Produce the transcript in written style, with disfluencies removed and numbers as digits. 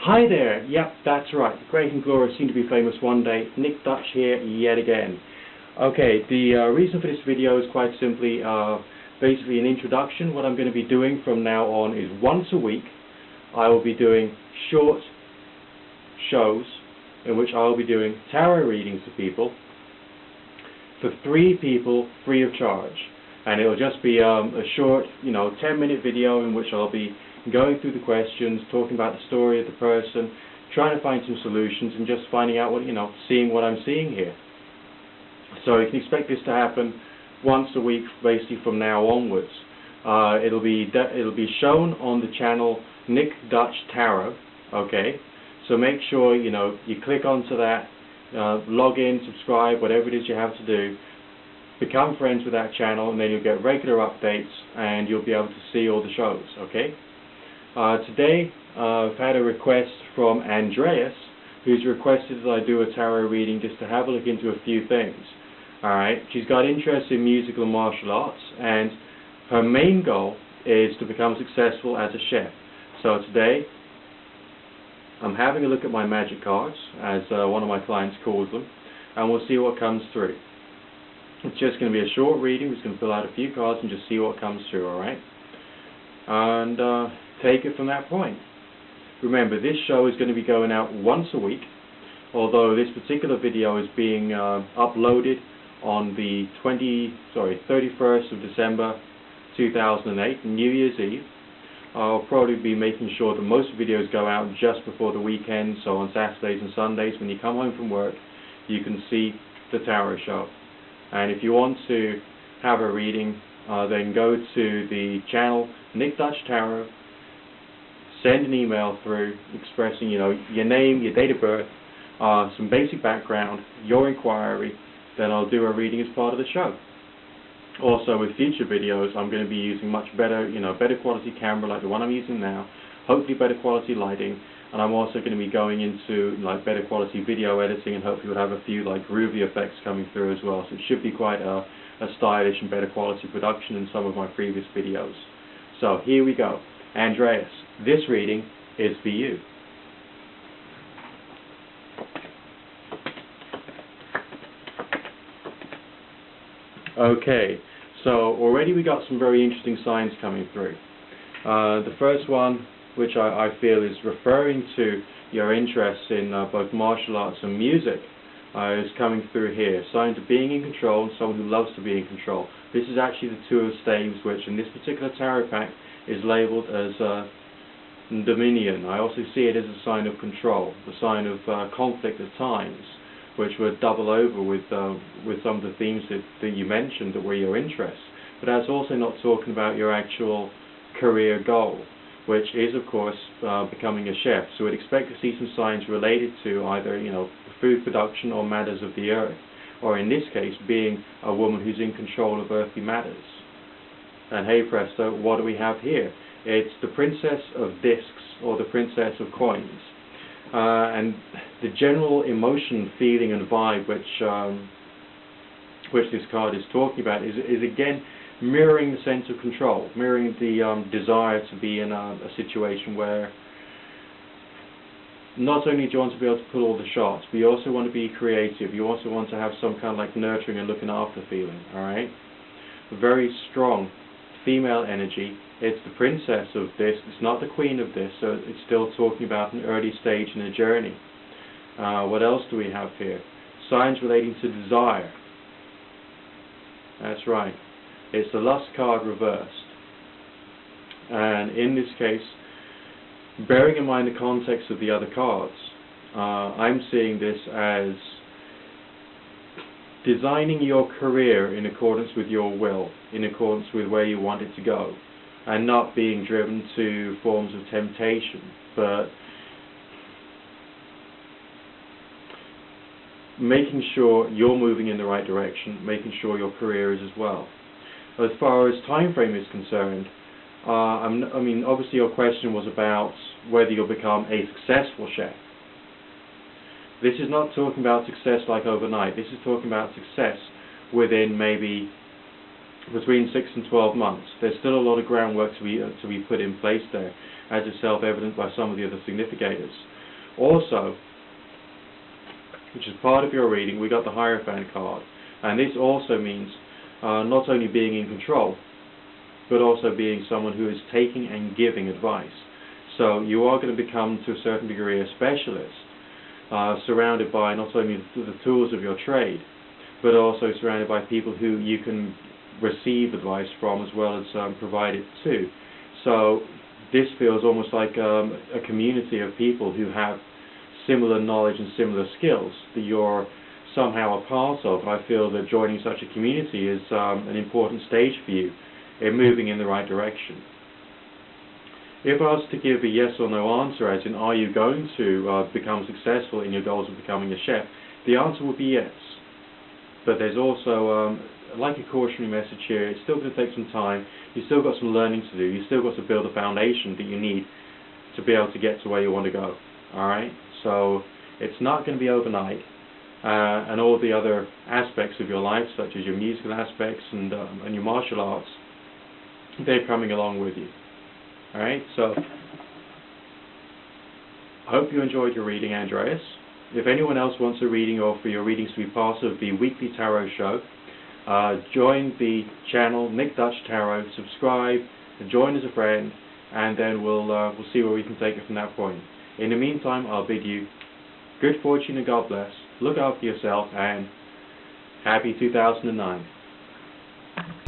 Hi there, yep, that's right. Great and glorious, soon to be famous one day. Nick Dutch here yet again. Okay, the reason for this video is quite simply basically an introduction. What I'm going to be doing from now on is once a week I will be doing short shows in which I will be doing tarot readings for people, for 3 people, free of charge. And it will just be a short, 10-minute video in which I'll be going through the questions, talking about the story of the person, trying to find some solutions, and just finding out what, seeing what I'm seeing here. So you can expect this to happen once a week, basically from now onwards. It'll be shown on the channel Nick Dutch Tarot. Okay, so make sure you click onto that, log in, subscribe, whatever it is you have to do. Become friends with that channel, and then you'll get regular updates, and you'll be able to see all the shows. Okay. Today I've had a request from Andreas, who's requested that I do a tarot reading just to have a look into a few things. Alright, she's got interest in musical and martial arts, and her main goal is to become successful as a chef. So today I'm having a look at my magic cards, as one of my clients calls them, and we'll see what comes through. It's just going to be a short reading. We're just going to fill out a few cards and just see what comes through, alright? And take it from that point. Remember, this show is going to be going out once a week, although this particular video is being uploaded on the 31st of December 2008, New Year's Eve. I'll probably be making sure that most videos go out just before the weekend, so on Saturdays and Sundays when you come home from work you can see the tarot show. And if you want to have a reading, then go to the channel Nick Dutch Tarot, send an email through expressing your name, your date of birth, some basic background, your inquiry, then I'll do a reading as part of the show. Also, with future videos I'm going to be using much better, better quality camera like the one I'm using now, hopefully better quality lighting, and I'm also going to be going into better quality video editing, and hopefully we'll have a few groovy effects coming through as well. So it should be quite a stylish and better quality production than some of my previous videos. So here we go. Andreas, this reading is for you. Okay, so already we got some very interesting signs coming through. The first one, which I feel is referring to your interest in both martial arts and music, is coming through here. Signs of being in control and someone who loves to be in control. This is actually the 2 of Staves, which in this particular tarot pack is labeled as Dominion. I also see it as a sign of control, a sign of conflict at times, which would double over with some of the themes that you mentioned that were your interests. But that's also not talking about your actual career goal, which is of course becoming a chef. So we'd expect to see some signs related to either food production or matters of the earth, or in this case being a woman who's in control of earthly matters. And hey presto, what do we have here? It's the Princess of Discs, or the Princess of Coins. And the general emotion, feeling and vibe which this card is talking about is again mirroring the sense of control, mirroring the desire to be in a situation where not only do you want to be able to pull all the shots, but you also want to be creative, you also want to have some kind of nurturing and looking after feeling, alright? Very strong female energy. It's the Princess of this, it's not the Queen of this, so it's still talking about an early stage in a journey. What else do we have here? Signs relating to desire. That's right. It's the Lust card reversed. And in this case, bearing in mind the context of the other cards, I'm seeing this as designing your career in accordance with your will, in accordance with where you want it to go, and not being driven to forms of temptation, but making sure you're moving in the right direction, making sure your career is as well. As far as time frame is concerned, I mean, obviously your question was about whether you'll become a successful chef. This is not talking about success like overnight. This is talking about success within maybe between 6 and 12 months. There's still a lot of groundwork to be put in place there, as is self-evident by some of the other significators. Also, which is part of your reading, we got the Hierophant card, and this also means not only being in control, but also being someone who is taking and giving advice. So you are going to become, to a certain degree, a specialist, surrounded by not only the tools of your trade, but also surrounded by people who you can receive advice from as well as provide it to. So this feels almost like a community of people who have similar knowledge and similar skills that you're somehow a part of. I feel that joining such a community is an important stage for you in moving in the right direction. If I was to give a yes or no answer, as in are you going to become successful in your goals of becoming a chef, the answer would be yes. But there's also, like a cautionary message here, it's still going to take some time. You've still got some learning to do. You've still got to build a foundation that you need to be able to get to where you want to go. Alright? So it's not going to be overnight. And all the other aspects of your life, such as your musical aspects and your martial arts, they're coming along with you. Alright? So I hope you enjoyed your reading, Andreas. If anyone else wants a reading or for your readings to be part of the weekly tarot show, join the channel Nick Dutch Tarot, subscribe, join as a friend, and then we'll see where we can take it from that point. In the meantime, I'll bid you good fortune and God bless. Look after yourself, and happy 2009.